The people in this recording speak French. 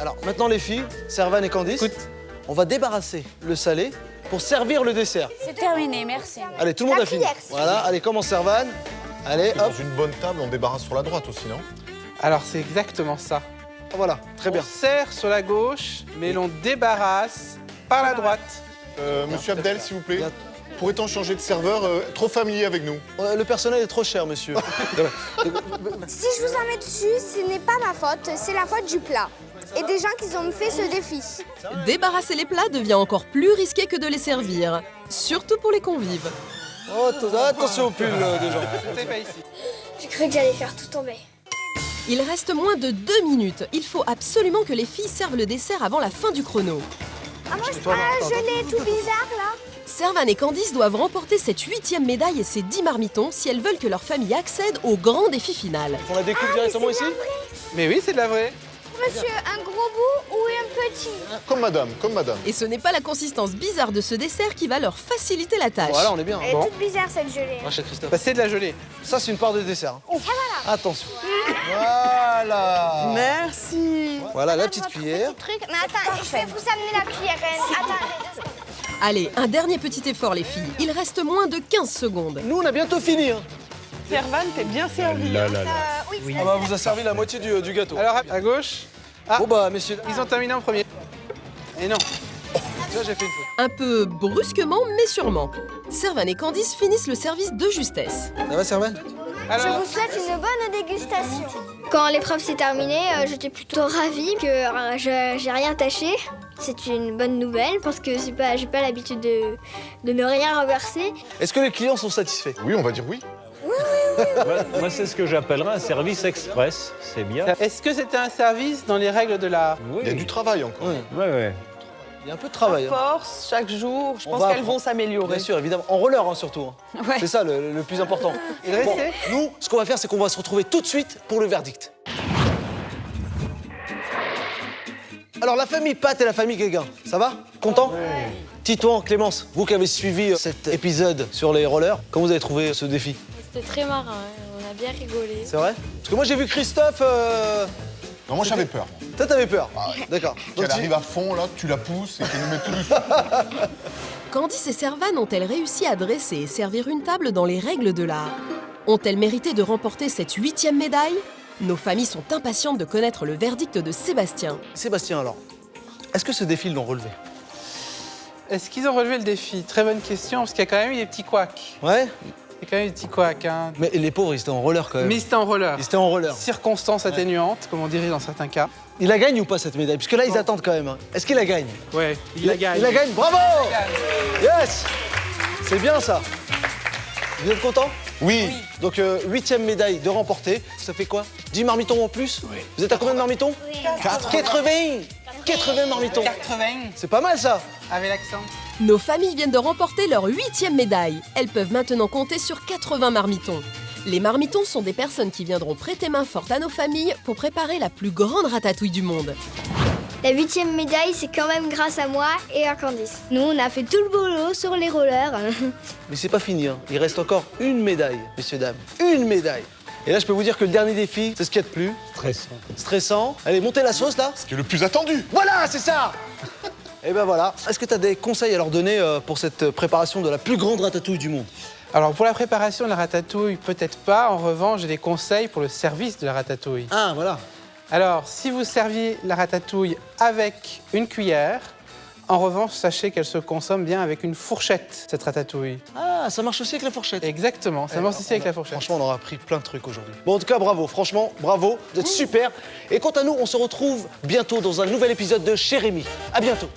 Alors maintenant les filles, Servane et Candice, Écoute. on va débarrasser le salé pour servir le dessert. C'est terminé, merci. Allez, tout le monde a fini. Voilà, allez, commence Servane. Allez, Dans hop, une bonne table, on débarrasse sur la droite aussi, non? Alors, c'est exactement ça. voilà, très bien. On sert sur la gauche, mais l'on débarrasse par la droite. Monsieur Abdel, s'il vous plaît, Bien. pourrait-on changer de serveur trop familier avec nous? Le personnel est trop cher, monsieur. Si je vous en mets dessus, ce n'est pas ma faute, c'est la faute du plat. Et des gens qui ont fait ce défi. Débarrasser les plats devient encore plus risqué que de les servir, surtout pour les convives. Oh, attention au pull des gens. C'est pas ici. J'ai cru que j'allais faire tout tomber. Il reste moins de 2 minutes. Il faut absolument que les filles servent le dessert avant la fin du chrono. Ah, moi, je prends un gelé tout bizarre, là. Servane et Candice doivent remporter cette 8e médaille et ces 10 marmitons si elles veulent que leur famille accède au grand défi final. On la découpe directement ici? Mais oui, c'est de la vraie. Monsieur, un gros bout ou un petit? Comme madame, comme madame. Et ce n'est pas la consistance bizarre de ce dessert qui va leur faciliter la tâche. Voilà, on est bien. Elle est Bon. toute bizarre, cette gelée. Rachel Christophe. Bah, c'est de la gelée. Ça, c'est une part de dessert. Attention. Voilà. Merci. Voilà la petite cuillère. Truc. Mais attends, je vais vous amener la cuillère. Attendez. Allez, un dernier petit effort les filles. Il reste moins de 15 secondes. Nous, on a bientôt fini. Hein. Servane, t'es bien servi. Oui, On vous a servi la moitié du gâteau. Alors, à gauche. Ah, Bon bah, messieurs, ils ont terminé en premier. Et non. déjà j'ai fait une faute. Un peu brusquement, mais sûrement. Servane et Candice finissent le service de justesse. Ça va, Servane? Je Alors, vous souhaite une bonne dégustation. Quand l'épreuve s'est terminée, j'étais plutôt ravie que j'ai rien tâché. C'est une bonne nouvelle parce que j'ai pas l'habitude de ne rien renverser. Est-ce que les clients sont satisfaits? Oui, on va dire oui. Moi, c'est ce que j'appellerais un service express. C'est bien. est-ce que c'était un service dans les règles de l'art? Oui. Il y a du travail encore. Ouais. Ouais. Il y a un peu de travail. Hein. Force, chaque jour, je On pense va qu'elles apprendre. vont s'améliorer. Bien sûr, évidemment. En roller, hein, surtout. Hein. Ouais. C'est ça le plus important. Il restait Nous, ce qu'on va faire, c'est qu'on va se retrouver tout de suite pour le verdict. Alors, la famille Pat et la famille Guéguin, ça va? Content? Titouan, Clémence, vous qui avez suivi cet épisode sur les rollers, comment vous avez trouvé ce défi? C'était très marrant, hein. On a bien rigolé. C'est vrai? Parce que moi, j'ai vu Christophe... Non, moi j'avais peur. Toi, t'avais peur? D'accord. Donc, Qu'elle arrive à fond, là, que tu la pousses et qu'elle nous met tout dessus. Candice et Servane ont-elles réussi à dresser et servir une table dans les règles de l'art? Ont-elles mérité de remporter cette 8e médaille? Nos familles sont impatientes de connaître le verdict de Sébastien. Sébastien, alors, est-ce que ce défi, ils l'ont relevé? Est-ce qu'ils ont relevé le défi? Très bonne question, parce qu'il y a quand même eu des petits couacs. Ouais? Il y a quand même eu des petits couacs, hein. Mais les pauvres, ils étaient en roller quand même. Mais c'était en roller. Ils étaient en roller. Circonstances atténuantes, comme on dirait dans certains cas. Il la gagne ou pas cette médaille? Parce que là, ils attendent quand même. Hein. Est-ce qu'il la gagne? Ouais, il la gagne. Il la gagne, bravo! Yes! C'est bien ça. Vous êtes content? Oui. Donc, 8e médaille de remportée. Ça fait quoi? 10 marmitons en plus? Oui. Vous êtes à combien de marmitons? 80! 80 marmitons. 80, C'est pas mal ça. avec l'accent. Nos familles viennent de remporter leur 8e médaille. Elles peuvent maintenant compter sur 80 marmitons. Les marmitons sont des personnes qui viendront prêter main forte à nos familles pour préparer la plus grande ratatouille du monde. La 8e médaille, c'est quand même grâce à moi et à Candice. Nous, on a fait tout le boulot sur les rollers. Mais c'est pas fini. Hein. Il reste encore une médaille, messieurs, dames. Une médaille. Et là, je peux vous dire que le dernier défi, c'est ce qu'il y a de plus Stressant. stressant. Allez, montez la sauce là. Ce qui est le plus attendu. Voilà, c'est ça. Et ben voilà. Est-ce que tu as des conseils à leur donner pour cette préparation de la plus grande ratatouille du monde? Alors, pour la préparation de la ratatouille, peut-être pas. En revanche, j'ai des conseils pour le service de la ratatouille. Ah, voilà. Alors, si vous serviez la ratatouille avec une cuillère, en revanche, sachez qu'elle se consomme bien avec une fourchette, cette ratatouille. Ah, ça marche aussi avec la fourchette. Exactement, ça marche aussi avec la fourchette. Franchement, on aura appris plein de trucs aujourd'hui. Bon, en tout cas, bravo. Franchement, bravo. Vous êtes super. Et quant à nous, on se retrouve bientôt dans un nouvel épisode de Chez Rémi. À bientôt.